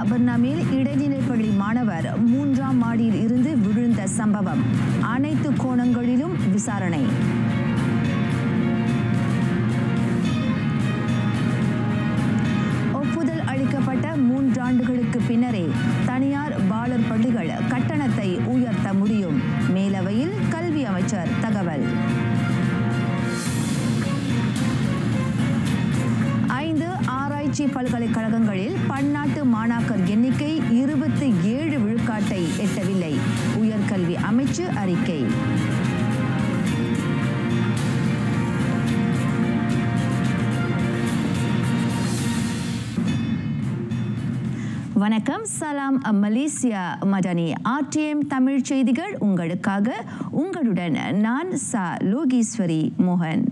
பர்னாமில் இடைநிலைப்பள்ளி மாணவர் 3ஆம் மாடியில் இருந்து விழுந்த சம்பவம். அனைத்து கோணங்களிலும் விசாரணை. ஒப்புதல் அளிக்கப்பட்ட 3 ஆண்டுகளுக்கு பின்னரே தனியார் பாலர் பள்ளிகள் கட்டணத்தை உயர்த்த முடியும். மேலவையில் கல்வி அமைச்சர் தகவல். 5 ஆராய்ச்சி பல்கலைக்கழகங்களில் பன்னாட்டு மாணாக்கர் எண்ணிக்கை 27 விழுக்காட்டை எட்டவில்லை. உயர்கல்வி அமைச்சு அறிக்கை. வணக்கம். சலாம் மலேசியா மடானி. ஆர்டிஎம் தமிழ் செய்திகள் உங்களுக்காக. உங்களுடன் நான் லோகீஸ்வரி மோகன்.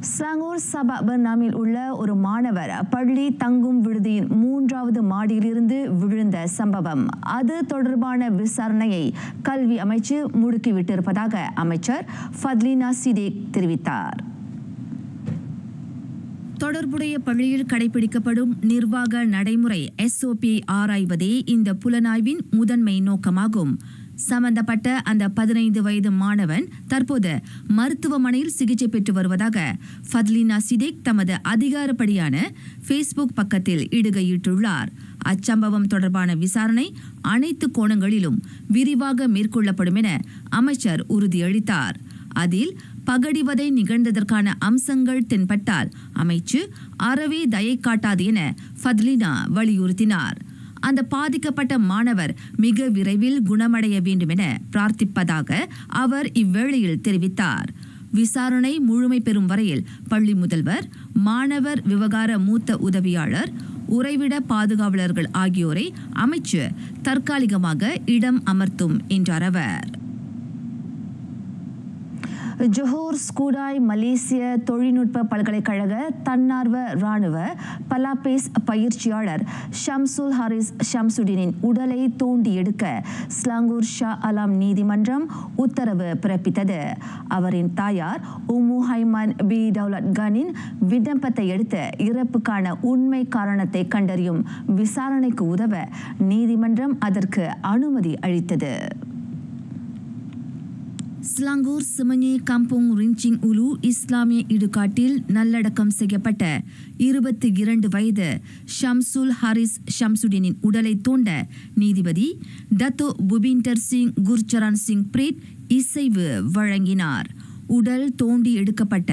ஸ்லாங்கூர் சபா பர்னாமில் உள்ள ஒரு மாணவர் பள்ளி தங்கும் விடுதியின் 3வது மாடியிலிருந்து விழுந்த சம்பவம். அது தொடர்பான விசாரணையை கல்வி அமைச்சு முடுக்கிவிட்டிருப்பதாக அமைச்சர் ஃபத்லினா சிடேக் தெரிவித்தார். தொடர்புடைய பள்ளியில் கடைபிடிக்கப்படும் நிர்வாக நடைமுறை SOP ஆராய்வதே இந்த புலனாய்வின் முதன்மை நோக்கமாகும். சம்பந்தப்பட்ட அந்த 15 வயது மாணவன் தற்போது மருத்துவமனையில் சிகிச்சை பெற்று வருவதாக ஃபத்லினா சிடேக் தமது அதிகாரப்படியான ஃபேஸ்புக் பக்கத்தில் இடுகையிட்டுள்ளார். அச்சம்பவம் தொடர்பான விசாரணை அனைத்து கோணங்களிலும் விரிவாக மேற்கொள்ளப்படும் என அமைச்சர் உறுதியளித்தார். அதில் பகடிவதை நிகழ்ந்ததற்கான அம்சங்கள் தென்பட்டால் அமைச்சு அறவே தயை காட்டாது என ஃபத்லினா வலியுறுத்தினார். அந்த பாதிக்கப்பட்ட மாணவர் மிக விரைவில் குணமடைய வேண்டும் என பிரார்த்திப்பதாக அவர் இவ்வேளையில் தெரிவித்தார். விசாரணை முழுமை பெறும் வரையில் பள்ளி முதல்வர், மாணவர் விவகார மூத்த உதவியாளர், உறைவிட பாதுகாவலர்கள் ஆகியோரை அமைச்சு தற்காலிகமாக இடம் அமர்த்தும் என்றார் அவர். ஜொஹோர் ஸ்கூடாய் மலேசிய தொழில்நுட்ப பல்கலைக்கழக தன்னார்வ இராணுவ பலாபேஸ் பயிற்சியாளர் ஷம்சுல் ஹாரிஸ் ஷம்சுடினின் உடலை தோண்டி எடுக்க ஸ்லாங்கூர் ஷா அலாம் நீதிமன்றம் உத்தரவு பிறப்பித்தது. அவரின் தாயார் உம்மு ஹைமான் பி டவுலத் கானின் விண்ணப்பத்தை எடுத்து இறப்புக்கான உண்மை காரணத்தை கண்டறியும் விசாரணைக்கு உதவ நீதிமன்றம் அதற்கு அனுமதி அளித்தது. ஸ்லாங்கூர் சிமஞ்சி கம்புங் ரிஞ்சிங் உலு இஸ்லாமிய இடுகாட்டில் நல்லடக்கம் செய்யப்பட்ட 22 வயது ஷம்சுல் ஹாரிஸ் ஷம்சுடினின் உடலை தோண்ட நீதிபதி டத்தோ புபிண்டர் சிங் குர்சரான் சிங் பிரேட் இசைவு வழங்கினார். உடல் தோண்டி எடுக்கப்பட்ட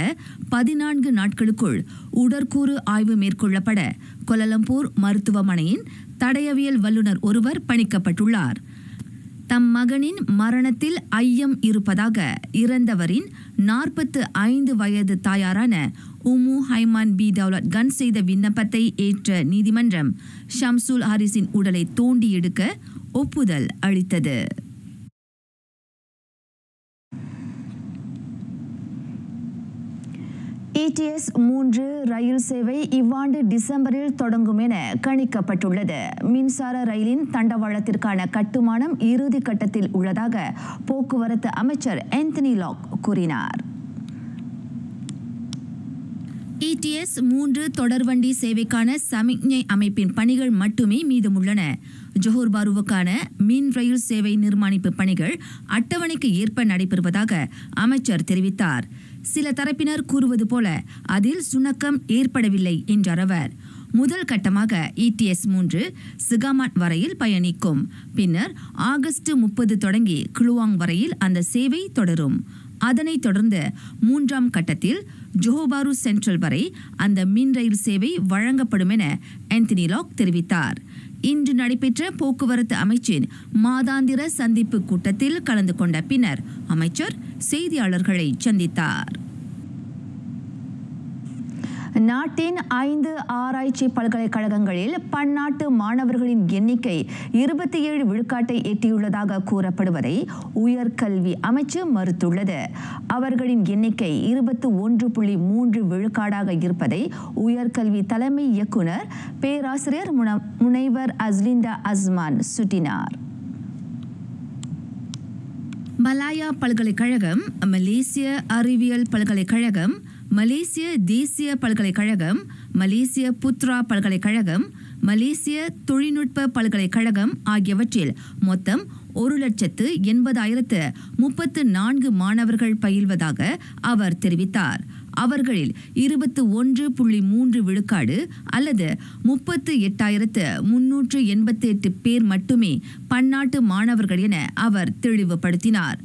14 நாட்களுக்குள் உடற்கூறு ஆய்வு மேற்கொள்ளப்பட கோலாலம்பூர் மருத்துவமனையின் தடயவியல் வல்லுநர் ஒருவர் பணிக்கப்பட்டுள்ளார். தம் மகனின் மரணத்தில் ஐயம் இருப்பதாக இறந்தவரின் 45 வயது தாயாரான உம்மு ஹைமான் பி டவுலத் கன் செய்த விண்ணப்பத்தை ஏற்ற நீதிமன்றம் ஷம்சுல் ஹாரிஸின் உடலை தோண்டி எடுக்க ஒப்புதல் அளித்தது. ETS 3 ரயில் சேவை இவ்வாண்டு டிசம்பரில் தொடங்கும் என கணிக்கப்பட்டுள்ளது. மின்சார ரயிலின் தண்டவாளத்திற்கான கட்டுமானம் இறுதி கட்டத்தில் உள்ளதாக போக்குவரத்து அமைச்சர் ஆந்தனி லாக் கூறினார். ETS 3 தொடர்வண்டி சேவைக்கான சமிக்ஞை அமைப்பின் பணிகள் மட்டுமே மீதமுள்ளன. ஜொஹோர் பாருவுக்கான மின் ரயில் சேவை நிர்மாணிப்பு பணிகள் அட்டவணைக்கு ஏற்ப நடைபெறுவதாக அமைச்சர் தெரிவித்தார். சில தரப்பினர் கூறுவது போல அதில் சுணக்கம் ஏற்படவில்லை என்றார் அவர். முதல் கட்டமாக ETS 3 சிகாமாட் வரையில் பயணிக்கும். பின்னர் ஆகஸ்ட் 30 தொடங்கி குளுவாங் வரையில் அந்த சேவை தொடரும். அதனைத் தொடர்ந்து 3ஆம் கட்டத்தில் ஜொஹோபாரு சென்ட்ரல் வரை அந்த மின் ரயில் சேவை வழங்கப்படும் என ஆந்தனி லாக் தெரிவித்தார். இன்று நடைபெற்ற போக்குவரத்து அமைச்சின் மாதாந்திர சந்திப்பு கூட்டத்தில் கலந்து கொண்ட பின்னர் அமைச்சர் செய்தியாளர்களை சந்தித்தார். நாட்டின் 5 ஆராய்ச்சி பல்கலைக்கழகங்களில் பன்னாட்டு மாணவர்களின் எண்ணிக்கை 27 விழுக்காட்டை எட்டியுள்ளதாக கூறப்படுவதை உயர்கல்வி அமைச்சு மறுத்துள்ளது. அவர்களின் எண்ணிக்கை 21.3 விழுக்காடாக இருப்பதை உயர்கல்வி தலைமை இயக்குனர் பேராசிரியர் முனைவர் அஸ்லிண்டா அஸ்மான் சுட்டினார். மலாயா பல்கலைக்கழகம், மலேசிய அறிவியல் பல்கலைக்கழகம், மலேசிய தேசிய பல்கலைக்கழகம், மலேசிய புத்ரா பல்கலைக்கழகம், மலேசிய தொழில்நுட்ப பல்கலைக்கழகம் ஆகியவற்றில் மொத்தம் 1,80,34 மாணவர்கள் பயில்வதாக அவர் தெரிவித்தார். அவர்களில் 21.3 விழுக்காடு அல்லது 38,388 பேர் மட்டுமே பன்னாட்டு மாணவர்கள் என அவர் தெளிவுபடுத்தினார்.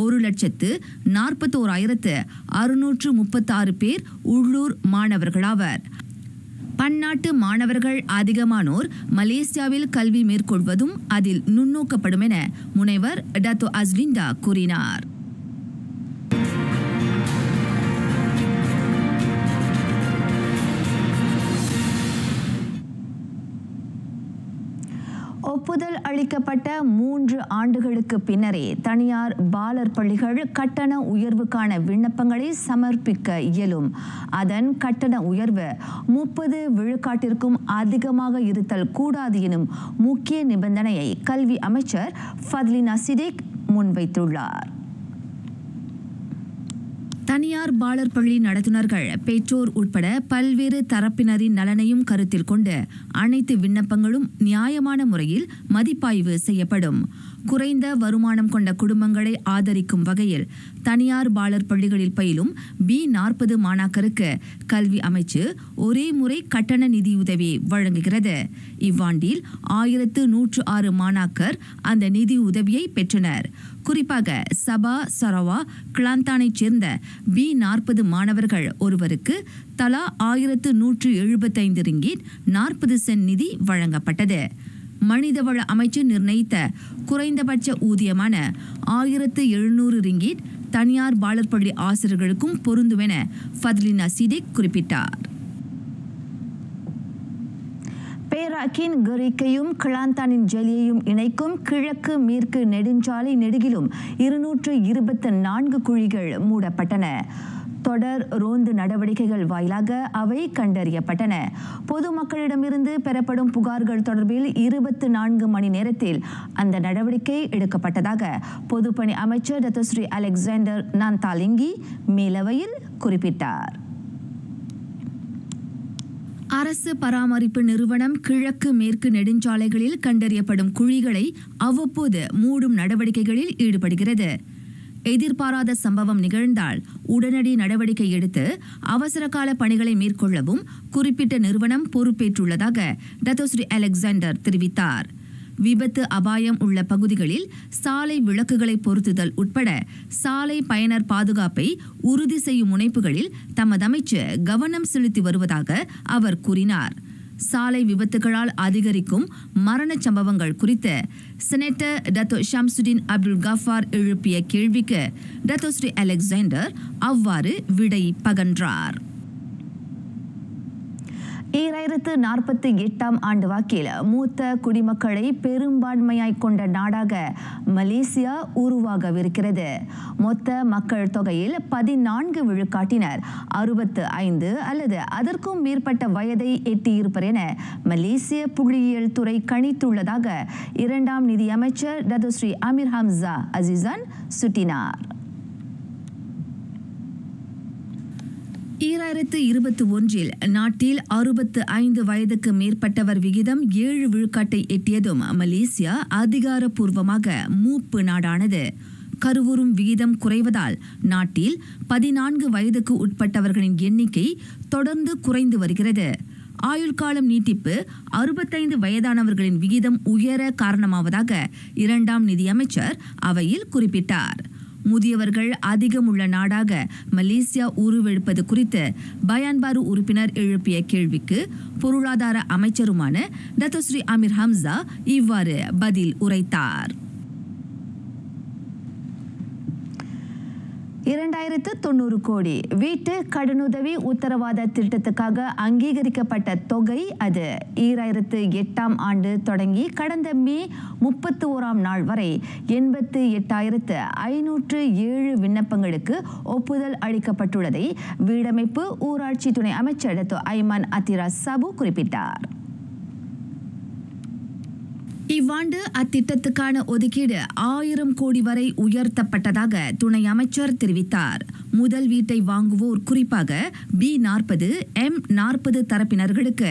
1,41,636 பேர் உள்ளூர் மாணவர்களாவர். பன்னாட்டு மாணவர்கள் அதிகமானோர் மலேசியாவில் கல்வி மேற்கொள்வதும் அதில் நுண்ணோக்கப்படும் என முனைவர் டத்தோ அஸ்லிண்டா கூறினார். ஒப்புதல் அளிக்கப்பட்ட 3 ஆண்டுகளுக்கு பின்னரே தனியார் பாலர் பள்ளிகள் கட்டண உயர்வுக்கான விண்ணப்பங்களை சமர்ப்பிக்க இயலும். அதன் கட்டண உயர்வு 30 விழுக்காட்டிற்கும் அதிகமாக இருத்தல் கூடாது எனும் முக்கிய நிபந்தனையை கல்வி அமைச்சர் ஃபத்லினா சிடிக் முன்வைத்துள்ளார். தனியார் பாலர் பள்ளி நடத்துனர்கள், பெற்றோர் உட்பட பல்வேறு தரப்பினரின் நலனையும் கருத்தில் கொண்டு அனைத்து விண்ணப்பங்களும் நியாயமான முறையில் மதிப்பாய்வு செய்யப்படும். குறைந்த வருமானம் கொண்ட குடும்பங்களை ஆதரிக்கும் வகையில் தனியார் பாலர் பள்ளிகளில் பயிலும் B40 மாணாக்கருக்கு கல்வி அமைச்சு ஒரே முறை கட்டண நிதியுதவி வழங்குகிறது. இவ்வாண்டில் 1106 மாணாக்கர் அந்த நிதி உதவியை பெற்றனர். குறிப்பாக சபா, சரவா, கிளாந்தானைச் சேர்ந்த B40 மாணவர்கள் ஒருவருக்கு தலா 1175 ரிங்கிட் 40 சென்ட் நிதி வழங்கப்பட்டது. மனிதவள அமைச்சு நிர்ணயித்த குறைந்தபட்ச ஊதியமான 1700 ரிங்கிட் தனியார் பாலர் பள்ளி ஆசிரியர்களுக்கும் பொருந்தும் என ஃபத்லினா சிடிக் குறிப்பிட்டார். பேராக்கின் கரிக்கையும் கிளாந்தானின் ஜெலியையும் இணைக்கும் கிழக்கு மேற்கு நெடுஞ்சாலை நெடுகிலும் 224 குழிகள் மூடப்பட்டன. தொடர் ரோந்து நடவடிக்கைகள் வாயிலாக அவை கண்டறியப்பட்டன. பொதுமக்களிடமிருந்து பெறப்படும் புகார்கள் தொடர்பில் 24 மணி நேரத்தில் அந்த நடவடிக்கை எடுக்கப்பட்டதாக பொதுப்பணி அமைச்சர் டத்தோஸ்ரீ அலெக்சாண்டர் நாந்தாலிங்கி மேலவையில் குறிப்பிட்டார். அரசு பராமரிப்பு நிறுவனம் கிழக்கு மேற்கு நெடுஞ்சாலைகளில் கண்டறியப்படும் குழிகளை அவ்வப்போது மூடும் நடவடிக்கைகளில் ஈடுபடுகிறது. எதிர்பாராத சம்பவம் நிகழ்ந்தால் உடனடி நடவடிக்கை எடுத்து அவசரகால பணிகளை மேற்கொள்ளவும் குறிப்பிட்ட நிறுவனம் பொறுப்பேற்றுள்ளதாக டத்தோஸ்ரீ அலெக்சாண்டர் தெரிவித்தார். விபத்து அபாயம் உள்ள பகுதிகளில் சாலை விளக்குகளை பொருத்துதல் உட்பட சாலை பயனர் பாதுகாப்பை உறுதி செய்யும் முனைப்புகளில் தமது அமைச்சு கவனம் செலுத்தி வருவதாக அவர் கூறினார். சாலை விபத்துகளால் அதிகரிக்கும் மரண சம்பவங்கள் குறித்து செனட்டர் டத்தோ ஷம்சுடின் அப்துல் கஃபார் எழுப்பிய கேள்விக்கு டத்தோஸ்ரீ அலெக்சாண்டர் அவ்வாறு விடை பகன்றார். 2048 ஆண்டு வாக்கில் மூத்த குடிமக்களை பெரும்பான்மையாய் கொண்ட நாடாக மலேசியா உருவாகவிருக்கிறது. மொத்த மக்கள் தொகையில் 14 விழுக்காட்டினர் 65 அல்லது அதற்கும் மேற்பட்ட வயதை எட்டியிருப்பர் என மலேசிய புள்ளியியல் துறை கணித்துள்ளதாக 2ஆம் நிதியமைச்சர் டத்தோஸ்ரீ அமீர் ஹம்சா அசிசான் சுட்டினார். 2021 நாட்டில் 65 வயதுக்கு மேற்பட்டவர் விகிதம் 7 விழுக்காட்டை எட்டியதும் மலேசியா அதிகாரப்பூர்வமாக மூப்பு நாடானது. கருவுறும் விகிதம் குறைவதால் நாட்டில் 14 வயதுக்கு உட்பட்டவர்களின் எண்ணிக்கை தொடர்ந்து குறைந்து வருகிறது. ஆயுள் காலம் நீட்டிப்பு 65 வயதானவர்களின் விகிதம் உயர காரணமாவதாக 2ஆம் நிதியமைச்சர் அவையில் குறிப்பிட்டார். முதியவர்கள் அதிகம் உள்ள நாடாக மலேசியா உருவெடுப்பது குறித்து பயான்பாரு உறுப்பினர் எழுப்பிய கேள்விக்கு பொருளாதார அமைச்சருமான டத்தோஸ்ரீ அமீர் ஹம்சா இவ்வாறு பதில் உரைத்தார். 2090 கோடி வீட்டு கடனுதவி உத்தரவாத திட்டத்துக்காக அங்கீகரிக்கப்பட்ட தொகை அது 2008ஆம் ஆண்டு தொடங்கி கடந்த மே 31ஆம் நாள் வரை 88,507 விண்ணப்பங்களுக்கு ஒப்புதல் அளிக்கப்பட்டுள்ளதை வீடமைப்பு ஊராட்சி துணை அமைச்சர் டத்தோ ஐமான் அத்திரா சாபு குறிப்பிட்டார். இவ்வாண்டு அத்திட்டத்துக்கான ஒதுக்கீடு 1000 கோடி வரை உயர்த்தப்பட்டதாக துணை அமைச்சர் தெரிவித்தார். முதல் வீட்டை வாங்குவோர் குறிப்பாக B40, M40 தரப்பினர்களுக்கு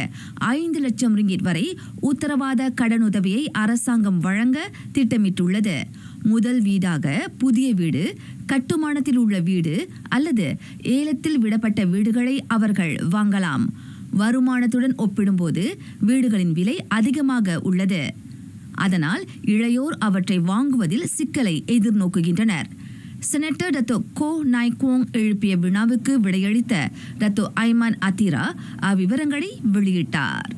5 லட்சம் ரிங்கிட் வரை உத்தரவாத கடனுதவியை அரசாங்கம் வழங்க திட்டமிட்டுள்ளது. முதல் வீடாக புதிய வீடு, கட்டுமானத்தில் உள்ள வீடு அல்லது ஏலத்தில் விடப்பட்ட வீடுகளை அவர்கள் வாங்கலாம். வருமானத்துடன் ஒப்பிடும்போது வீடுகளின் விலை அதிகமாக உள்ளது. அதனால் இளையோர் அவற்றை வாங்குவதில் சிக்கலை எதிர்நோக்குகின்றனர். செனட்டர் டத்தோ கோ நாய்கோங் எழுப்பிய வினாவுக்கு விடையளித்த டத்தோ ஐமான் அத்திரா அவ்விவரங்களை வெளியிட்டார்.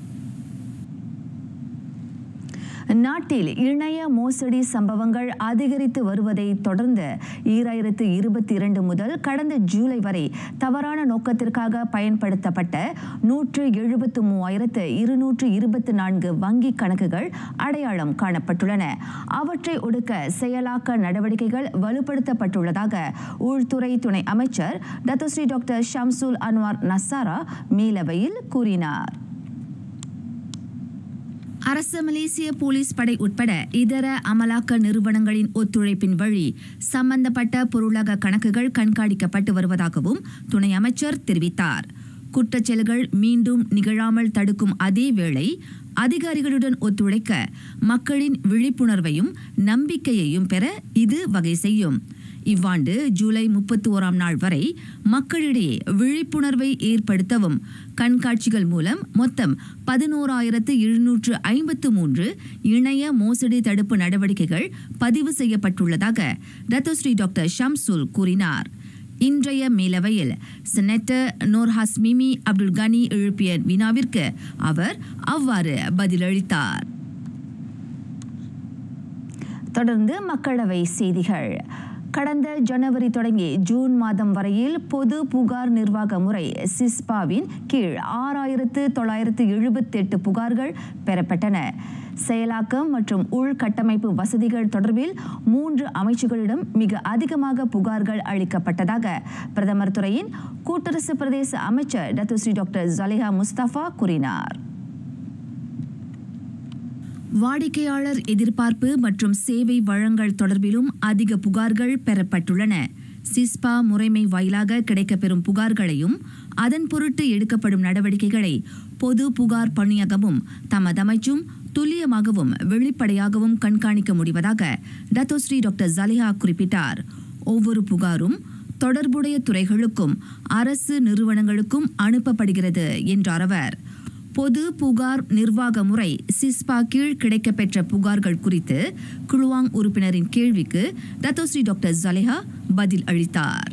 நாட்டில் இணைய மோசடி சம்பவங்கள் அதிகரித்து வருவதை தொடர்ந்து 2022 முதல் கடந்த ஜூலை வரை தவறான நோக்கத்திற்காக பயன்படுத்தப்பட்ட 173,224 வங்கி கணக்குகள் அடையாளம் காணப்பட்டுள்ளன. அவற்றை ஒடுக்க செயலாக்க நடவடிக்கைகள் வலுப்படுத்தப்பட்டுள்ளதாக உள்துறை துணை அமைச்சர் டத்தோஸ்ரீ டாக்டர் ஷம்சுல் அன்வார் நசாரா மேலவையில் கூறினார். அரசு மலேசிய போலீஸ் படை உட்பட இதர அமலாக்க நிறுவனங்களின் ஒத்துழைப்பின் வழி சம்பந்தப்பட்ட பொருளாக கணக்குகள் கண்காணிக்கப்பட்டு வருவதாகவும் துணை அமைச்சர் தெரிவித்தார். குற்றச்செயல்கள் மீண்டும் நிகழாமல் தடுக்கும் அதே வேளை அதிகாரிகளுடன் ஒத்துழைக்க மக்களின் விழிப்புணர்வையும் நம்பிக்கையையும் பெற இது வகை செய்யும். இவ்வாண்டு ஜூலை 31ஆம் நாள் வரை மக்களிடையே விழிப்புணர்வை ஏற்படுத்தவும் கண்காட்சிகள் மூலம் மொத்தம் 11,753 இணைய மோசடி தடுப்பு நடவடிக்கைகள் பதிவு செய்யப்பட்டுள்ளதாக டத்தோஸ்ரீ டாக்டர் ஷம்சுல் கூறினார். இன்றைய மேலவையில் செனட்டர் நூர் ஹஸ்மிமி அப்துல் கனி எழுப்பிய வினாவிற்கு அவர் அவ்வாறு பதிலளித்தார். தொடர்ந்து மக்களவை செய்திகள். கடந்த ஜனவரி தொடங்கி ஜூன் மாதம் வரையில் பொது புகார் நிர்வாக முறை சிஸ்பாவின் கீழ் 6,978 புகார்கள் பெறப்பட்டன. செயலாக்கம் மற்றும் உள்கட்டமைப்பு வசதிகள் தொடர்பில் 3 அமைச்சுகளிடம் மிக அதிகமாக புகார்கள் அளிக்கப்பட்டதாக பிரதமர் துறையின் கூட்டரசு பிரதேச அமைச்சர் டத்தோஸ்ரீ டாக்டர் ஜலிஹா முஸ்தபா கூறினார். வாடிக்கையாளர் எதிர்பார்ப்பு மற்றும் சேவை வழங்கல் தொடர்பிலும் அதிக புகார்கள் பெறப்பட்டுள்ளன. சிஸ்பா முறைமை வாயிலாக கிடைக்கப்பெறும் புகார்களையும் அதன் பொருட்டு எடுக்கப்படும் நடவடிக்கைகளை பொது புகார் பணியகமும் தமதமைச்சும் துல்லியமாகவும் வெளிப்படையாகவும் கண்காணிக்க முடிவதாக டத்தோஸ்ரீ டாக்டர் ஜலிஹா குறிப்பிட்டார். ஒவ்வொரு புகாரும் தொடர்புடைய துறைகளுக்கும் அரசு நிறுவனங்களுக்கும் அனுப்பப்படுகிறது என்றார் அவர். பொது புகார் நிர்வாக முறை சிஸ்பா கீழ் கிடைக்கப்பெற்ற புகார்கள் குறித்து குழுவாங் உறுப்பினரின் கேள்விக்கு டத்தோஸ்ரீ டாக்டர் ஜலிஹா பதில் அளித்தார்.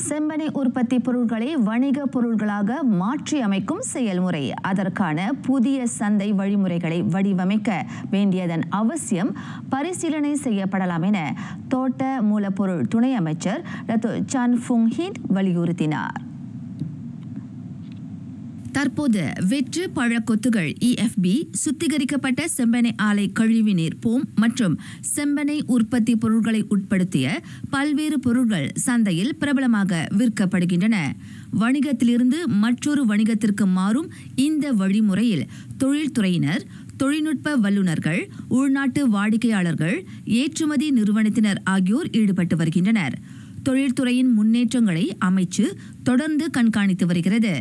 செம்பனை உற்பத்தி பொருட்களை வணிக பொருட்களாக மாற்றி அமைக்கும் செயல்முறை, அதற்கான புதிய சந்தை வழிமுறைகளை வடிவமைக்க வேண்டியதன் அவசியம் பரிசீலனை செய்யப்படலாம் என தோட்ட மூலப்பொருள் துணை அமைச்சர் டத்தோ சான் ஃபுங் ஹிட் வலியுறுத்தினார். தற்போது வெற்று பழக்கொத்துகள் EFB, சுத்திகரிக்கப்பட்ட செம்பனை ஆலை கழிவுநீர் போம் மற்றும் செம்பனை உற்பத்தி பொருட்களை உட்படுத்திய பல்வேறு பொருட்கள் சந்தையில் பிரபலமாக விற்கப்படுகின்றன. வணிகத்திலிருந்து மற்றொரு வணிகத்திற்கு மாறும் இந்த வழிமுறையில் தொழில்துறையினர், தொழில்நுட்ப வல்லுநர்கள், உள்நாட்டு வாடிக்கையாளர்கள், ஏற்றுமதி நிறுவனத்தினர் ஆகியோர் ஈடுபட்டு வருகின்றனர். தொழில்துறையின் முன்னேற்றங்களை அமைச்சு தொடர்ந்து கண்காணித்து வருகிறது.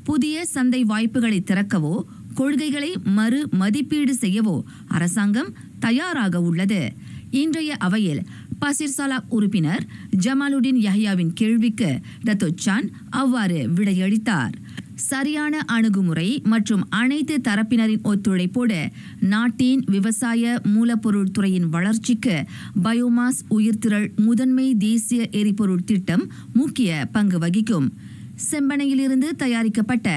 புதிய சந்தை வாய்ப்புகளை திறக்கவோ கொள்கைகளை மறு மதிப்பீடு செய்யவோ அரசாங்கம் தயாராக உள்ளது. இன்றைய அவையில் பசிர்சாலா உறுப்பினர் ஜமாலுடின் யஹ்யாவின் கேள்விக்கு டத்தோ சான் அவ்வாறு விடையளித்தார். சரியான அணுகுமுறை மற்றும் அனைத்து தரப்பினரின் ஒத்துழைப்போடு நாட்டின் விவசாய மூலப்பொருள் துறையின் வளர்ச்சிக்கு பயோமாஸ் உயிர்த்திரள் முதன்மை தேசிய எரிபொருள் திட்டம் முக்கிய பங்கு வகிக்கும். செம்பனையிலிருந்து தயாரிக்கப்பட்ட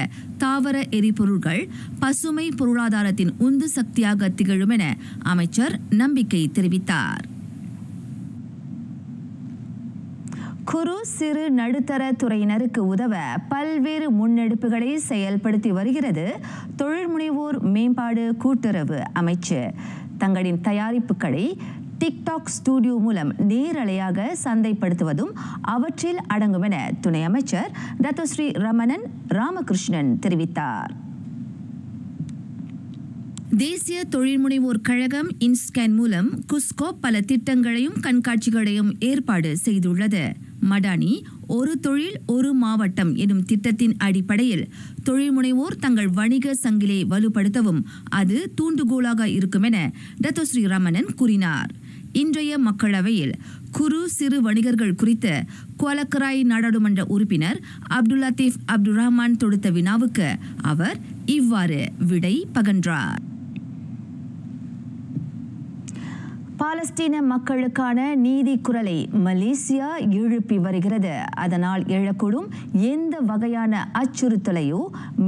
தாவர எரிபொருள்கள் பசுமை பொருளாதாரத்தின் உந்து சக்தியாக திகழும் என அமைச்சர் நம்பிக்கை தெரிவித்தார். குறு சிறு நடுத்தர துறையினருக்கு உதவ பல்வேறு முன்னெடுப்புகளை செயல்படுத்தி வருகிறது தொழில் முனைவோர் மேம்பாடு கூட்டுறவு அமைச்சு. தங்களின் தயாரிப்புகளை டிக்டாக் ஸ்டுடியோ மூலம் நேரலையாக சந்தைப்படுத்துவதும் அவற்றில் அடங்கும் என துணை அமைச்சர் டத்தோஸ்ரீ ரமணன் ராமகிருஷ்ணன் தெரிவித்தார். தேசிய தொழில்முனைவோர் கழகம் இன்ஸ்கேன் மூலம் குஸ்கோ பல திட்டங்களையும் கண்காட்சிகளையும் ஏற்பாடு செய்துள்ளது. மடானி ஒரு தொழில் ஒரு மாவட்டம் எனும் திட்டத்தின் அடிப்படையில் தொழில்முனைவோர் தங்கள் வணிக சங்கிலை வலுப்படுத்தவும் அது தூண்டுகோலாக இருக்கும் என டத்தோ ஸ்ரீ ரமணன் கூறினார். இன்றைய மக்களவையில் குறு சிறு வணிகர்கள் குறித்து குவலக்கராய் நாடாளுமன்ற உறுப்பினர் அப்துல் லத்தீப் அப்துல் ரஹ்மான் தொடுத்த வினாவுக்கு அவர் இவ்வாறு விடை பகன்றார். பாலஸ்தீன மக்களுக்கான நீதி குரலை மலேசியா எழுப்பி வருகிறது. அதனால் எழக்கூடும் எந்த வகையான அச்சுறுத்தலையோ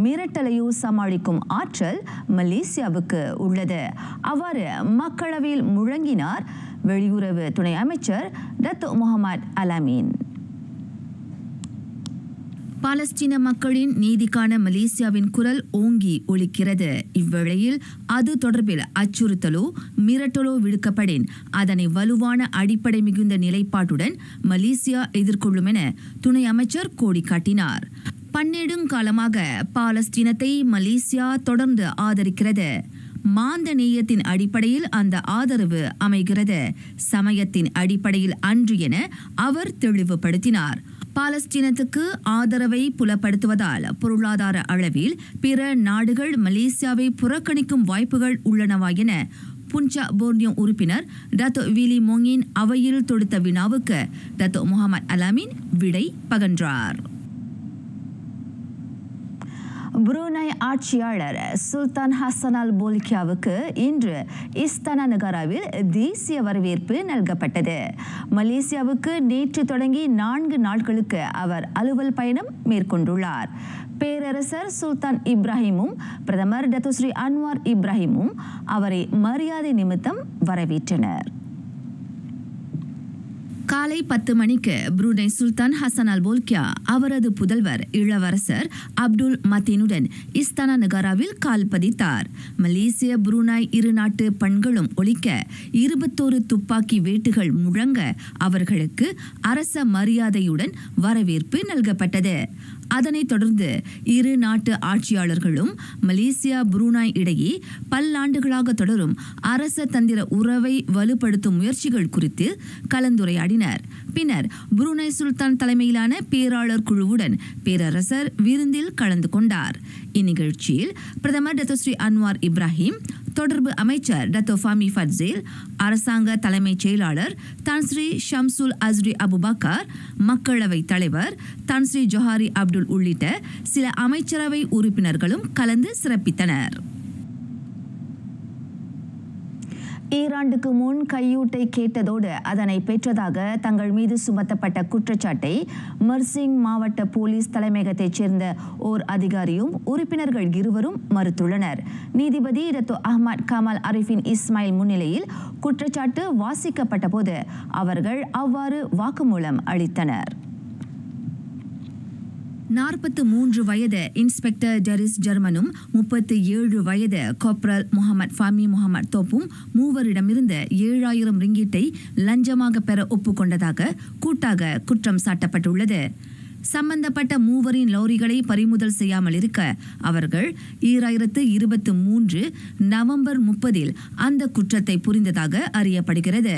மிரட்டலையோ சமாளிக்கும் ஆற்றல் மலேசியாவுக்கு உள்ளது. அவ்வாறு மக்களவையில் முழங்கினார் வெளியுறவு துணை அமைச்சர் டத்தோ முகமது அல்-அமீன். பாலஸ்தீன மக்களின் நீதிக்கான மலேசியாவின் குரல் ஓங்கி ஒலிக்கிறது. இவ்வேளையில் அது தொடர்பில் அச்சுறுத்தலோ மிரட்டலோ விடுக்கப்படின் அதனை வலுவான அடிப்படை மிகுந்த நிலைப்பாட்டுடன் மலேசியா எதிர்கொள்ளும் என துணை அமைச்சர் கோடி காட்டினார். பன்னெடுங்காலமாக பாலஸ்தீனத்தை மலேசியா தொடர்ந்து ஆதரிக்கிறது. மாந்த நேயத்தின் அடிப்படையில் அந்த ஆதரவு அமைகிறது, சமயத்தின் அடிப்படையில் அன்று என அவர் தெளிவுபடுத்தினார். பாலஸ்தீனத்துக்கு ஆதரவை புலப்படுத்துவதால் பொருளாதார அளவில் பிற நாடுகள் மலேசியாவை புறக்கணிக்கும் வாய்ப்புகள் உள்ளனவா என புன்சா போர்னியோ உறுப்பினர் டத்தோ விலி மொங்கின் அவையில் தொடுத்த வினாவுக்கு டத்தோ முகமது அல்-அமீன் விடை பகன்றார். புரூனை ஆட்சியாளர் சுல்தான் ஹசன் அல் போல்கியாவுக்கு இன்று இஸ்தானா நகராவில் தேசிய வரவேற்பு நல்கப்பட்டது. மலேசியாவுக்கு நேற்று தொடங்கி 4 நாட்களுக்கு அவர் அலுவல் பயணம் மேற்கொண்டுள்ளார். பேரரசர் சுல்தான் இப்ராஹிமும் பிரதமர் டத்தோ ஸ்ரீ அன்வார் இப்ராஹிமும் அவரை மரியாதை நிமித்தம் வரவேற்றனர். காலை 10 மணிக்கு புரூனை சுல்தான் ஹசன் அல் போல்கியா அவரது புதல்வர் இளவரசர் அப்துல் மத்தீனுடன் இஸ்தானா நகராவில் கால் பதித்தார். மலேசிய புரூனாய் இரு நாட்டு பண்களும் ஒலிக்க 21 துப்பாக்கி வேட்டுகள் முழங்க அவர்களுக்கு அரச மரியாதையுடன் வரவேற்பு நல்கப்பட்டது. அதனைத் தொடர்ந்து இரு நாட்டு ஆட்சியாளர்களும் மலேசியா புரூனாய் இடையே பல்லாண்டுகளாக தொடரும் அரச தந்திர உறவை வலுப்படுத்தும் முயற்சிகள் குறித்து கலந்துரையாடினர். பின்னர் புரூனை சுல்தான் தலைமையிலான பேராளர் குழுவுடன் பேரரசர் விருந்தில் கலந்து கொண்டார். இந்நிகழ்ச்சியில் பிரதமர் டத்தோ ஸ்ரீ அன்வார் இப்ராஹிம், தொடர்பு அமைச்சர் டத்தோ ஃபாமி ஃபட்சேல், அரசாங்க தலைமைச் செயலாளர் தான் ஸ்ரீ ஷம்சுல் அஸ்ரி அபுபக்கர், மக்களவை தலைவர் தான் ஸ்ரீ ஜொஹாரி அப்துல் உள்ளிட்ட சில அமைச்சரவை உறுப்பினர்களும் கலந்து சிறப்பித்தனர். ஈராண்டுக்கு முன் கையூட்டை கேட்டதோடு அதனை பெற்றதாக தங்கள் மீது சுமத்தப்பட்ட குற்றச்சாட்டை மர்சிங் மாவட்ட போலீஸ் தலைமையகத்தைச் சேர்ந்த ஓர் அதிகாரியும் உறுப்பினர்கள் இருவரும் மறுத்துள்ளனர். நீதிபதி டத்தோ அஹ்மத் கமால் அரிஃபின் இஸ்மாயில் முன்னிலையில் குற்றச்சாட்டு வாசிக்கப்பட்ட போது அவர்கள் அவ்வாறு வாக்குமூலம் அளித்தனர். 43 வயது இன்ஸ்பெக்டர் டெரிஸ் ஜெர்மனும் 37 வயது காப்ரல் முகமது ஃபாமி முகமது தோப்பும் மூவரிடமிருந்து 7000 ரிங்கிட்டை லஞ்சமாக பெற ஒப்புக்கொண்டதாக கூட்டாக குற்றம் சாட்டப்பட்டுள்ளது. சம்பந்தப்பட்ட மூவரின் லாரிகளை பறிமுதல் செய்யாமல் இருக்க அவர்கள் 2023 நவம்பர் 30 அந்த குற்றத்தை புரிந்ததாக அறியப்படுகிறது.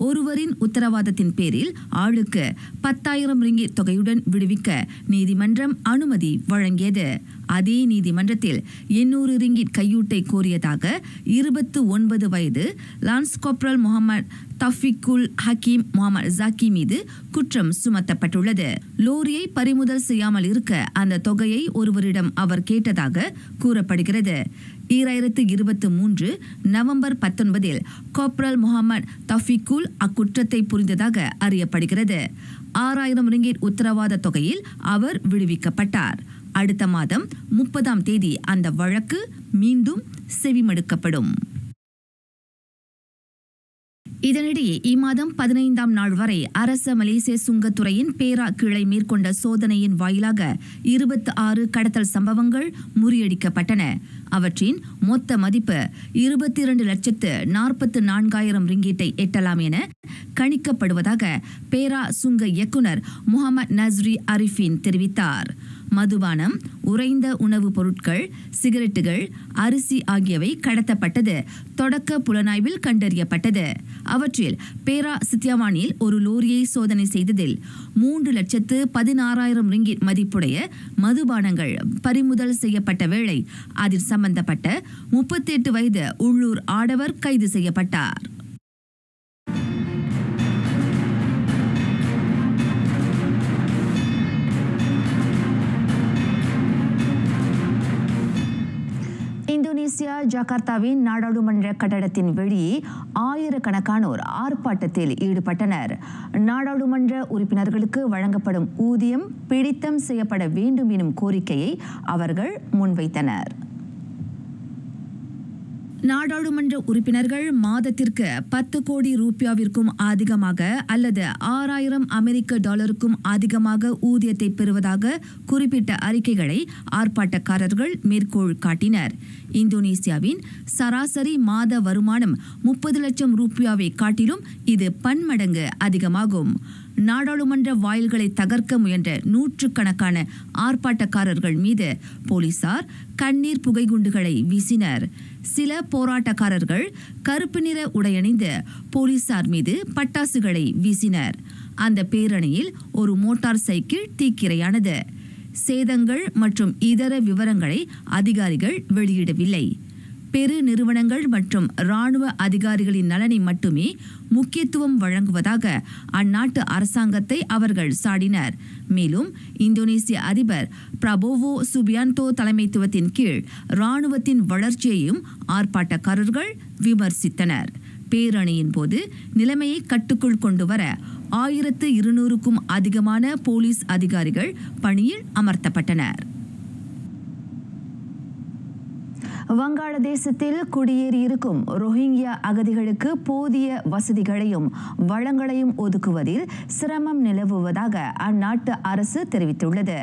ஒருவரின் உத்தரவாதத்தின் பேரில் ஆளுக்கு 10,000 ரிங்கிட் தொகையுடன் விடுவிக்க நீதிமன்றம் அனுமதி வழங்கியது. அதே நீதிமன்றத்தில் 800 ரிங்கிட் கையூட்டை கோரியதாக 29 வயது லான்ஸ் காப்ரல் முகமது தஃபிக்குல் ஹக்கீம் முகமது ஜாக்கி மீது குற்றம் சுமத்தப்பட்டுள்ளது. லோரியை பறிமுதல் செய்யாமல் இருக்க அந்த தொகையை ஒருவரிடம் அவர் கேட்டதாக கூறப்படுகிறது. 2023 நவம்பர் 19 காப்ரல் முகமது தஃபிக்குல் அக்குற்றத்தை புரிந்ததாக அறியப்படுகிறது. 6,000 ரிங்கிட் உத்தரவாத தொகையில் அவர் விடுவிக்கப்பட்டார். அடுத்த மாதம் 30ஆம் தேதி அந்த வழக்கு மீண்டும் செவிமடுக்கப்படும். இதனிடையே இம்மாதம் 15ஆம் நாள் வரை அரச மலேசிய சுங்கத்துறையின் பேரா கிளை மேற்கொண்ட சோதனையின் வாயிலாக 26 கடத்தல் சம்பவங்கள் முறியடிக்கப்பட்டன. அவற்றின் மொத்த மதிப்பு 22,44,000 ரிங்கீட்டை எட்டலாம் என கணிக்கப்படுவதாக பேரா சுங்க இயக்குனர் முகமது நஸ்ரி அரிஃபின் தெரிவித்தார். மதுபானம், உறைந்த உணவுப் பொருட்கள், சிகரெட்டுகள், அரிசி ஆகியவை கடத்தப்பட்டது தொடக்க புலனாய்வில் கண்டறியப்பட்டது. அவற்றில் பேரா சித்தியாவானில் ஒரு லோரியை சோதனை செய்ததில் 3,16,000 ரிங்கிட் மதிப்புடைய மதுபானங்கள் பறிமுதல் செய்யப்பட்ட வேளை அதில் சம்பந்தப்பட்ட 38 வயது உள்ளூர் ஆடவர் கைது செய்யப்பட்டார். இந்தோனேசியா ஜகார்த்தாவின் நாடாளுமன்ற கட்டடத்தின் வெளியே ஆயிரக்கணக்கானோர் ஆர்ப்பாட்டத்தில் ஈடுபட்டனர். நாடாளுமன்ற உறுப்பினர்களுக்கு வழங்கப்படும் ஊதியம் பிடித்தம் செய்யப்பட வேண்டும் எனும் கோரிக்கையை அவர்கள் முன்வைத்தனர். நாடாளுமன்ற உறுப்பினர்கள் மாதத்திற்கு 10 கோடி ரூபாய்க்கும் அதிகமாக அல்லது $6,000 அதிகமாக ஊதியத்தை பெறுவதாக குறிப்பிட்ட அறிக்கைகளை ஆர்ப்பாட்டக்காரர்கள் மேற்கோள் காட்டினர். இந்தோனேசியாவின் சராசரி மாத வருமானம் 30 லட்சம் ரூபாயை காட்டிலும் இது பன்மடங்கு அதிகமாகும். நாடாளுமன்ற வாயில்களை தகர்க்க முயன்ற நூற்றுக்கணக்கான ஆர்ப்பாட்டக்காரர்கள் மீது போலீசார் கண்ணீர் புகைக்குண்டுகளை வீசினர். சில போராட்டக்காரர்கள் கருப்பு நிற உடையணிந்து போலீசார் மீது பட்டாசுகளை வீசினர். அந்த பேரணியில் ஒரு மோட்டார் சைக்கிள் தீக்கிரையானது. சேதங்கள் மற்றும் இதர விவரங்களை அதிகாரிகள் வெளியிடவில்லை. பெரு நிறுவனங்கள் மற்றும் இராணுவ அதிகாரிகளின் நலனை மட்டுமே முக்கியத்துவம் வழங்குவதாக அந்நாட்டு அரசாங்கத்தை அவர்கள் சாடினர். மேலும் இந்தோனேசிய அதிபர் பிரபோவோ சுபியான்டோ தலைமைத்துவத்தின் கீழ் இராணுவத்தின் வளர்ச்சியையும் ஆர்ப்பாட்டக்காரர்கள் விமர்சித்தனர். பேரணியின் போது நிலைமையை கட்டுக்குள் கொண்டுவர 1200க்கும் அதிகமான போலீஸ் அதிகாரிகள் பணியில் அமர்த்தப்பட்டனர். வங்காளதேசத்தில் குடியேறியிருக்கும் ரோஹிங்கியா அகதிகளுக்கு போதிய வசதிகளையும் வளங்களையும் ஒதுக்குவதில் சிரமம் நிலவுவதாக அந்நாட்டு அரசு தெரிவித்துள்ளது.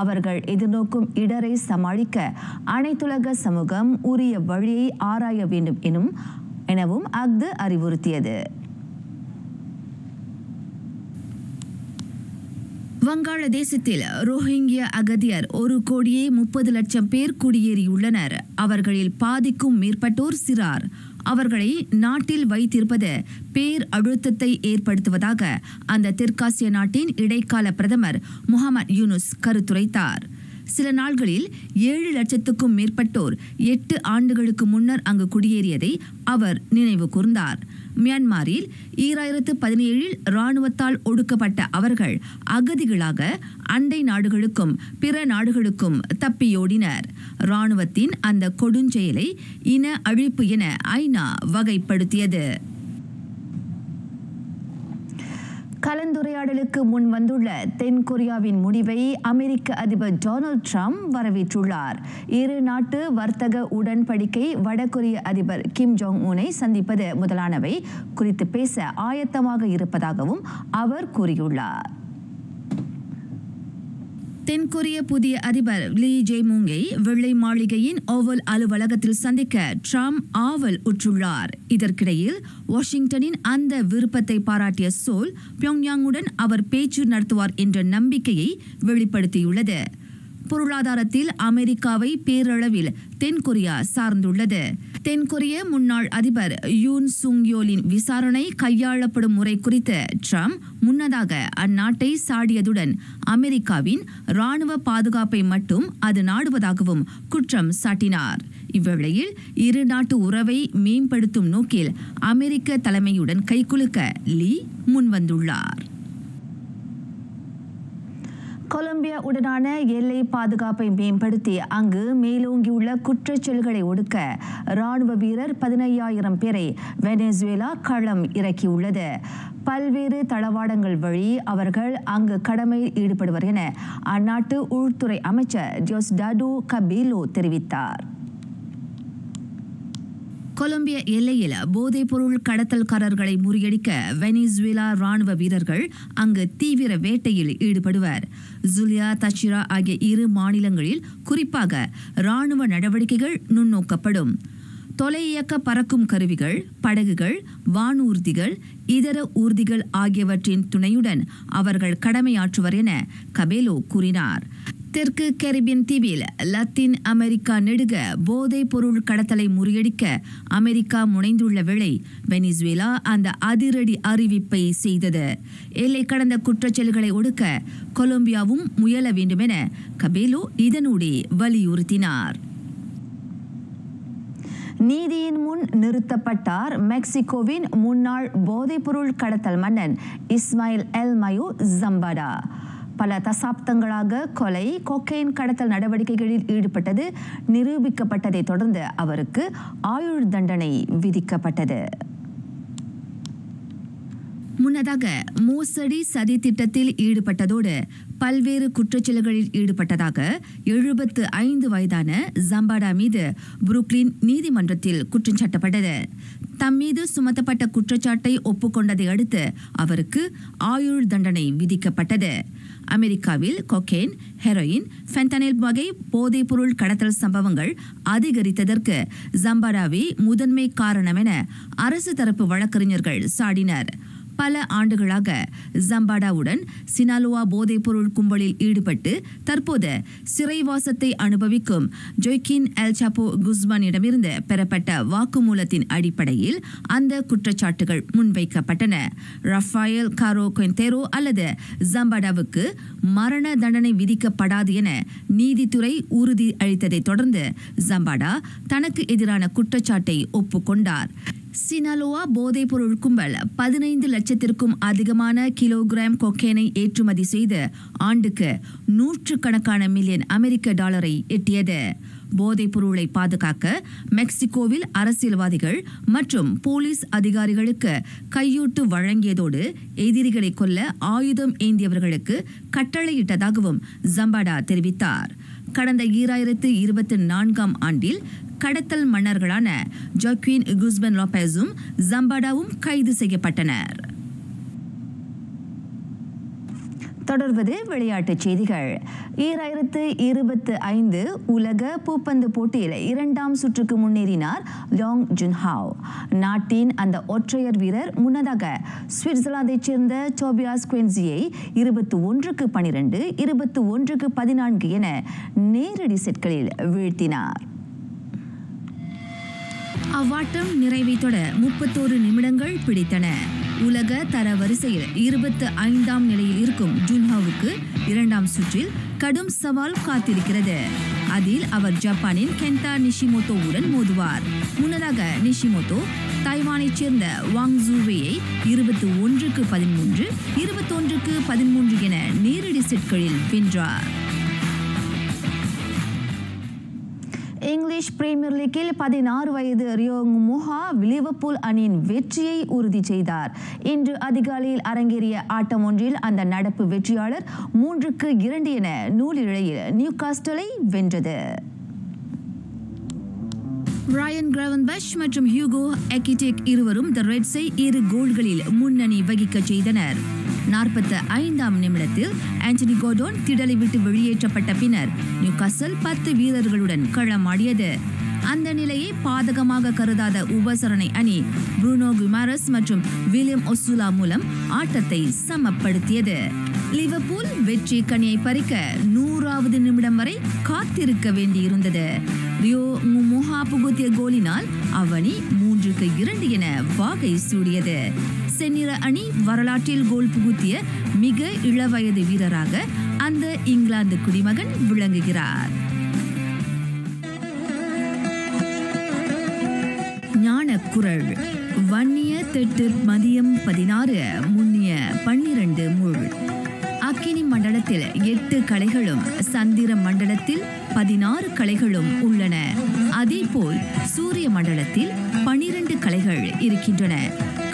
அவர்கள் எதிர்நோக்கும் இடரை சமாளிக்க அனைத்துலக சமூகம் உரிய வழியை ஆராய வேண்டும் எனவும் அஃது அறிவுறுத்தியது. வங்காளதேசத்தில் ரோஹிங்கியா அகதியர் 1,30,00,000 பேர் குடியேறியுள்ளனர். அவர்களில் பாதிக்கும் மேற்பட்டோர் சிறார். அவர்களை நாட்டில் வைத்திருப்பது பேர் அழுத்தத்தை ஏற்படுத்துவதாக அந்த தெற்காசிய நாட்டின் இடைக்கால பிரதமர் முகமது யூனுஸ் கருத்துரைத்தார். சில நாள்களில் 7 லட்சத்துக்கும் மேற்பட்டோர் 8 ஆண்டுகளுக்கு முன்னர் அங்கு குடியேறியதை அவர் நினைவு கூர்ந்தார். மியான்மரில் 2017 இராணுவத்தால் ஒடுக்கப்பட்ட அவர்கள் அகதிகளாக அண்டை நாடுகளுக்கும் பிற நாடுகளுக்கும் தப்பியோடினர். இராணுவத்தின் அந்த கொடுஞ்செயலை இன அழிப்பு என ஐநா வகைப்படுத்தியது. கலந்துரையாடலுக்கு முன் வந்துள்ள தென்கொரியாவின் முடிவை அமெரிக்க அதிபர் டொனால்ட் ட்ரம்ப் வரவேற்றுள்ளார். இரு நாட்டு வர்த்தக உடன்படிக்கை வடகொரிய அதிபர் கிம் ஜோங் உனை சந்திப்பது முதலானவை குறித்து பேச ஆயத்தமாக இருப்பதாகவும் அவர் கூறியுள்ளார். தென்கொரிய புதிய அதிபர் லீ ஜே-மூங்கை வெள்ளை மாளிகையின் ஓவல் அலுவலகத்தில் சந்திக்க ட்ரம்ப் ஆவல் உற்றுள்ளார். இதற்கிடையில் வாஷிங்டனின் அந்த விருப்பத்தை பாராட்டிய சோல் பியோங்யாங்குடன் அவர் பேச்சு நடத்துவார் என்ற நம்பிக்கையை வெளிப்படுத்தியுள்ளது. பொருளாதாரத்தில் அமெரிக்காவை பேரளவில் தென்கொரியா சார்ந்துள்ளது. தென்கொரிய முன்னாள் அதிபர் யூன் சுங் யோலின் விசாரணை கையாளப்படும் முறை குறித்து ட்ரம்ப் முன்னதாக அந்நாட்டை சாடியதுடன் அமெரிக்காவின் இராணுவ பாதுகாப்பை மட்டும் அது நாடுவதாகவும் குற்றம் சாட்டினார். இவ்வேளையில் இரு நாட்டு உறவை மேம்படுத்தும் நோக்கில் அமெரிக்க தலைமையுடன் கைகுலுக்க லீ முன்வந்துள்ளார். கொலம்பியா உடனான எல்லை பாதுகாப்பை மேம்படுத்தி அங்கு மேலோங்கியுள்ள குற்றச்செயல்களை ஒடுக்க இராணுவ வீரர் 15,000 பேரை வெனிசுவேலா களம் இறக்கியுள்ளது. பல்வேறு தளவாடங்கள் வழி அவர்கள் அங்கு கடமையில் ஈடுபடுவர் என அந்நாட்டு உள்துறை அமைச்சர் டியோஸ்டாடோ கபேலோ தெரிவித்தார். கொலம்பியா எல்லையில் போதைப்பொருள் கடத்தல்காரர்களை முறியடிக்க வெனிசுவேலா ராணுவ வீரர்கள் அங்கு தீவிர வேட்டையில் ஈடுபடுவர். ஜுலியா தச்சிரா ஆகிய இரு மாநிலங்களில் குறிப்பாக ராணுவ நடவடிக்கைகள் நுண்ணோக்கப்படும். தொலையியக்க பறக்கும் கருவிகள், படகுகள், வானூர்திகள், இதர ஊர்திகள் ஆகியவற்றின் துணையுடன் அவர்கள் கடமையாற்றுவர் என கபேலோ கூறினார். தெற்கு கரிபியன் தீவில் லத்தீன் அமெரிக்கா நெடுக போதைப் பொருள் கடத்தலை முறியடிக்க அமெரிக்கா முனைந்துள்ள வேளை வெனிசுவேலா அந்த அதிரடி அறிவிப்பை செய்தது. எல்லை கடந்த குற்றச்செயல்களை ஒடுக்க கொலம்பியாவும் முயல வேண்டுமென கபேலோ இதனூடே வலியுறுத்தினார். நீதியின் முன் நிறுத்தப்பட்டார் மெக்சிகோவின் முன்னாள் போதைப்பொருள் கடத்தல் மன்னன் இஸ்மாயில் எல் மயோ ஜம்பாடா. பல தசாப்தங்களாக கொலை, கொக்கைன் கடத்தல் நடவடிக்கைகளில் ஈடுபட்டது நிரூபிக்கப்பட்டதை தொடர்ந்து அவருக்கு ஆயுள் தண்டனை விதிக்கப்பட்டது. முன்னதாக மோசடி சதி திட்டத்தில் ஈடுபட்டதோடு பல்வேறு குற்றச்செயல்களில் ஈடுபட்டதாக 75 வயதான ஜம்பாடா மீது புருக்லின் நீதிமன்றத்தில் குற்றம் சாட்டப்பட்டது. தம் மீது சுமத்தப்பட்ட குற்றச்சாட்டை ஒப்புக்கொண்டதை அடுத்து அவருக்கு ஆயுள் தண்டனை விதிக்கப்பட்டது. அமெரிக்காவில் கொக்கைன், ஹெரோயின், ஃபென்டனைல் வகை போதைப்பொருள் கடத்தல் சம்பவங்கள் அதிகரித்ததற்கு ஜம்பாடாவே முதன்மை காரணம் என அரசு தரப்பு வழக்கறிஞர்கள் சாடினர். பல ஆண்டுகளாக ஜம்பாடாவுடன் சினாலுவா போதைப்பொருள் கும்பலில் ஈடுபட்டு தற்போது சிறைவாசத்தை அனுபவிக்கும் ஜோய்கின் எல் சாப்போ குஸ்மானிடமிருந்து பெறப்பட்ட வாக்குமூலத்தின் அடிப்படையில் அந்த குற்றச்சாட்டுகள் முன்வைக்கப்பட்டன. ரஃபாயல் காரோ குவென்டேரோ அல்லது ஜம்பாடாவுக்கு மரண தண்டனை விதிக்கப்படாது என நீதித்துறை உறுதி அளித்ததை தொடர்ந்து ஜம்பாடா தனக்கு எதிரான குற்றச்சாட்டை ஒப்புக்கொண்டார். சினாலுவா போதைப்பொருள் கும்பல் 15 லட்சத்திற்கும் அதிகமான கிலோகிராம் கொக்கைனை ஏற்றுமதி செய்து ஆண்டுக்கு நூற்றுக்கணக்கான மில்லியன் அமெரிக்க டாலரை எட்டியது. போதைப் பொருளை பாதுகாக்க மெக்சிகோவில் அரசியல்வாதிகள் மற்றும் போலீஸ் அதிகாரிகளுக்கு கையூட்டு வழங்கியதோடு எதிரிகளை கொல்ல ஆயுதம் ஏந்தியவர்களுக்கு கட்டளையிட்டதாகவும் ஜம்பாடா தெரிவித்தார். கடந்த 2024ஆம் ஆண்டில் கடத்தல் மன்னர்களான ஜோக்வின் குஸ்மன் லோபேஸும் ஜம்பாடாவும் கைது செய்யப்பட்டனர். தொடர்வது விளையாட்டுச் செய்திகள். 2025 உலக பூப்பந்து போட்டியில் 2ஆம் சுற்றுக்கு முன்னேறினார் லியோங் ஜுன்ஹாவ். நாட்டின் அந்த ஒற்றையர் வீரர் முன்னதாக சுவிட்சர்லாந்தைச் சேர்ந்த டோபியாஸ் குவென்சியை 21-12, 21-14 என நேரடி செட்களில் வீழ்த்தினார். அவ்வாட்டம் நிறைவை தொட 31 நிமிடங்கள் பிடித்தன. உலக தர வரிசையில் 25ஆம் நிலையில் இருக்கும் ஜுன்ஹாவுக்கு 2ஆம் சுற்றில் கடும் சவால் காத்திருக்கிறது. அதில் அவர் ஜப்பானின் கென்டா நிஷிமோட்டோவுடன் மோதுவார். முன்னதாக நிஷிமோட்டோ தைவானைச் சேர்ந்த வாங் ஜூவேயை 21-13, 21-13 என நேரடி செட்களில் வென்றார். இங்கிலீஷ் பிரீமியர் லீக்கில் 16 வயது ரியோங் முஹா லிவர்பூல் அணியின் வெற்றியை உறுதி செய்தார். இன்று அதிகாலையில் அரங்கேறிய ஆட்டம் ஒன்றில் அந்த நடப்பு வெற்றியாளர் 3-2 என நூலிழையில் நியூகாஸ்டலை வென்றது. ராயன் கிராவன்பஷ் மற்றும் ஹியூகோ எக்கிடெக் இருவரும் தி ரெட்ஸை 2 கோல்களில் முன்னணி வகிக்க செய்தனர். 45ஆம் நிமிடத்தில் ஆண்டனி கோர்டோன் திடலை விட்டு வெளியேற்றப்பட்ட பின்னர் நியூகாசல் 10 வீரர்களுடன் களமாடியது. அந்த நிலையை பாதகமாக கருதாத உபசரணை அணி புருனோ குமாரஸ் மற்றும் வில்லியம் ஒசுலா மூலம் ஆட்டத்தை சமப்படுத்தியது. லிவர்பூல் வெற்றி கனியை பறிக்க 100வது நிமிடம் வரை காத்திருக்க வேண்டியிருந்தது. ரியோ முஹா புகுத்திய கோலினால் அவனி 3-2 என வாகை சூடியது. செந்நிற அணி வரலாற்றில் கோல் புகுத்திய மிக இளவயது வீரராக அந்த இங்கிலாந்து குடிமகன் விளங்குகிறார். ஞானக்குரல். வன்னிய தெட்டு மதியம் 16, முன்னிய 12 முள். அக்கினி மண்டலத்தில் 8 கலைகளும் சந்திர மண்டலத்தில் 16 கலைகளும் உள்ளன. அதேபோல் சூரிய மண்டலத்தில் 12 கலைகள் இருக்கின்றன.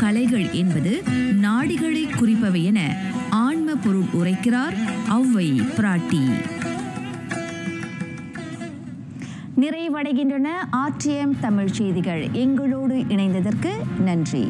கலைகள் என்பது நாடிகளை குறிப்பவை என ஆன்ம பொருள் உரைக்கிறார் ஔவை பிராட்டி. நிறைவடைகின்றன RTM தமிழ் செய்திகள். எங்களோடு இணைந்ததற்கு நன்றி.